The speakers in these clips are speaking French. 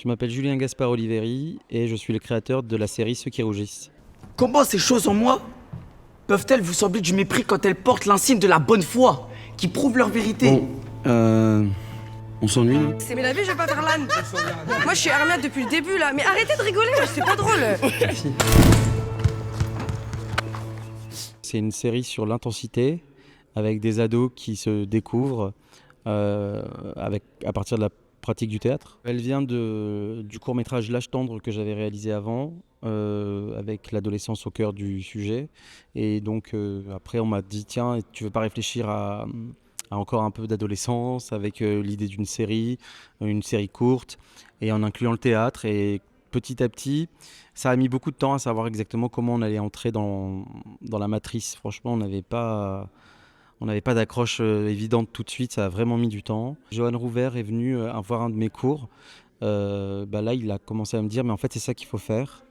Je m'appelle Julien Gaspard Oliveri et je suis le créateur de la série Ceux qui rougissent. Comment ces choses en moi peuvent-elles vous sembler du mépris quand elles portent l'insigne de la bonne foi, qui prouve leur vérité? On s'ennuie, non? Mais la vie, je vais pas faire l'âne. Moi, je suis Hermia depuis le début, là. Mais arrêtez de rigoler, c'est pas drôle. C'est une série sur l'intensité, avec des ados qui se découvrent à partir de la pratique du théâtre. Elle vient du court-métrage L'âge tendre que j'avais réalisé avant, avec l'adolescence au cœur du sujet. Et donc après on m'a dit tiens, tu veux pas réfléchir à encore un peu d'adolescence avec l'idée d'une série, une série courte, et en incluant le théâtre. Et petit à petit, ça a mis beaucoup de temps à savoir exactement comment on allait entrer dans la matrice. Franchement, on n'avait pas d'accroche évidente tout de suite, ça a vraiment mis du temps. Johan Rouvert est venu voir un de mes cours. Là, il a commencé à me dire, mais en fait, c'est ça qu'il faut faire.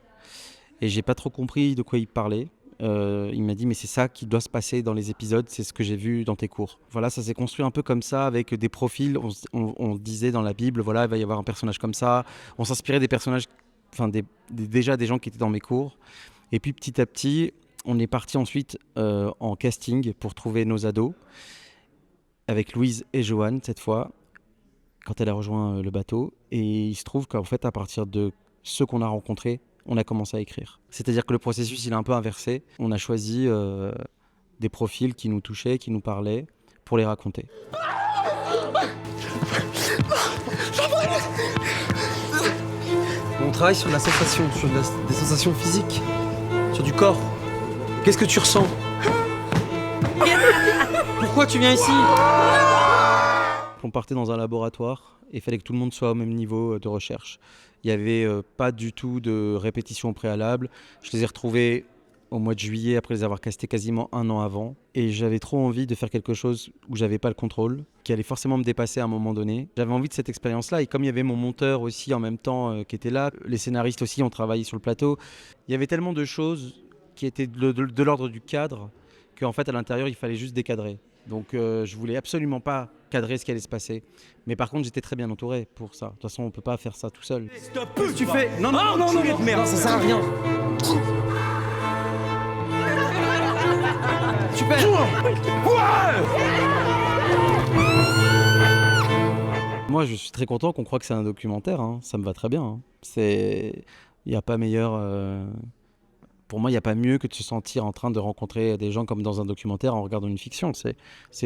Et j'ai pas trop compris de quoi il parlait. Il m'a dit, mais c'est ça qui doit se passer dans les épisodes, c'est ce que j'ai vu dans tes cours. Voilà, ça s'est construit un peu comme ça, avec des profils. On disait dans la Bible, voilà, il va y avoir un personnage comme ça. On s'inspirait des personnages, déjà des gens qui étaient dans mes cours. Et puis petit à petit, on est parti ensuite en casting pour trouver nos ados, avec Louise et Joanne cette fois, quand elle a rejoint le bateau. Et il se trouve qu'en fait, à partir de ceux qu'on a rencontrés, on a commencé à écrire. C'est-à-dire que le processus, il est un peu inversé. On a choisi des profils qui nous touchaient, qui nous parlaient, pour les raconter. On travaille sur la sensation, des sensations physiques, sur du corps. Qu'est-ce que tu ressens? Pourquoi tu viens ici? On partait dans un laboratoire et il fallait que tout le monde soit au même niveau de recherche. Il n'y avait pas du tout de répétition préalable. Je les ai retrouvés au mois de juillet après les avoir castés quasiment un an avant. Et j'avais trop envie de faire quelque chose où j'avais pas le contrôle, qui allait forcément me dépasser à un moment donné. J'avais envie de cette expérience-là. Et comme il y avait mon monteur aussi en même temps qui était là, les scénaristes aussi ont travaillé sur le plateau, il y avait tellement de choses qui étaient de l'ordre du cadre qu'en fait à l'intérieur il fallait juste décadrer. Donc je voulais absolument pas cadrer ce qui allait se passer. Mais par contre j'étais très bien entouré pour ça. De toute façon on peut pas faire ça tout seul. Stop, tu fais. Non, de merde, ça sert à rien. Super! Moi je suis très content qu'on croit que c'est un documentaire, hein. Ça me va très bien. Hein. Il n'y a pas meilleur... Pour moi, il n'y a pas mieux que de se sentir en train de rencontrer des gens comme dans un documentaire en regardant une fiction.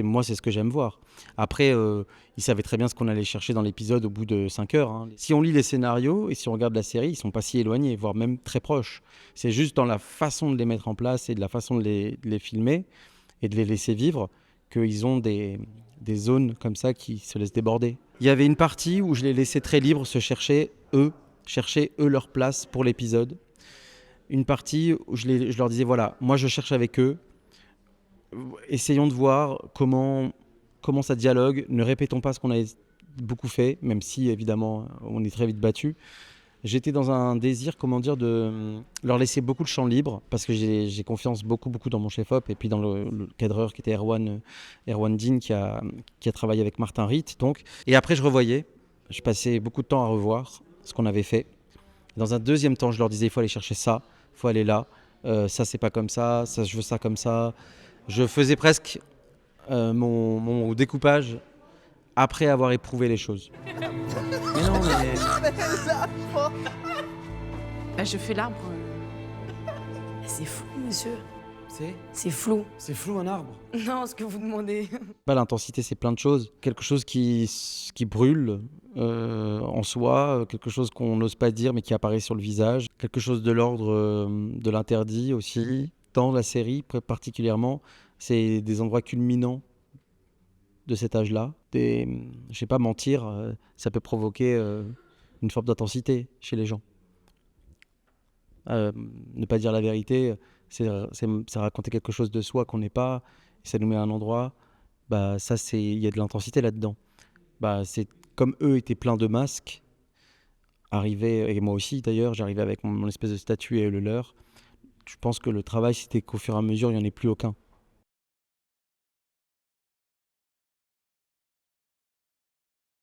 Moi, c'est ce que j'aime voir. Après, ils savaient très bien ce qu'on allait chercher dans l'épisode au bout de 5 heures. Hein. Si on lit les scénarios et si on regarde la série, ils ne sont pas si éloignés, voire même très proches. C'est juste dans la façon de les mettre en place et de la façon de les filmer et de les laisser vivre qu'ils ont des zones comme ça qui se laissent déborder. Il y avait une partie où je les laissais très libres se chercher eux leur place pour l'épisode. Une partie où je leur disais, voilà, moi je cherche avec eux, essayons de voir comment ça dialogue, ne répétons pas ce qu'on a beaucoup fait, même si évidemment on est très vite battu. J'étais dans un désir, de leur laisser beaucoup de champ libre, parce que j'ai confiance beaucoup dans mon chef-op, et puis dans le cadreur qui était Erwan Dean, qui a travaillé avec Martin Ritt. Donc. Et après je passais beaucoup de temps à revoir ce qu'on avait fait. Dans un deuxième temps, je leur disais, il faut aller chercher ça, il faut aller là, ça c'est pas comme ça, je veux ça comme ça. Je faisais presque mon découpage après avoir éprouvé les choses. Mais non, mais... Je fais l'arbre. C'est flou, monsieur. C'est flou. C'est flou un arbre. Non, ce que vous demandez. L'intensité, c'est plein de choses. Quelque chose qui brûle en soi, quelque chose qu'on n'ose pas dire mais qui apparaît sur le visage, quelque chose de l'ordre de l'interdit aussi. Dans la série particulièrement, c'est des endroits culminants de cet âge-là. Je sais pas, mentir, ça peut provoquer une forme d'intensité chez les gens. Ne pas dire la vérité, c'est raconter quelque chose de soi qu'on n'est pas, et ça nous met à un endroit, il y a de l'intensité là-dedans. C'est comme eux étaient pleins de masques, et moi aussi d'ailleurs, j'arrivais avec mon espèce de statut et le leur. Je pense que le travail, c'était qu'au fur et à mesure, il n'y en ait plus aucun.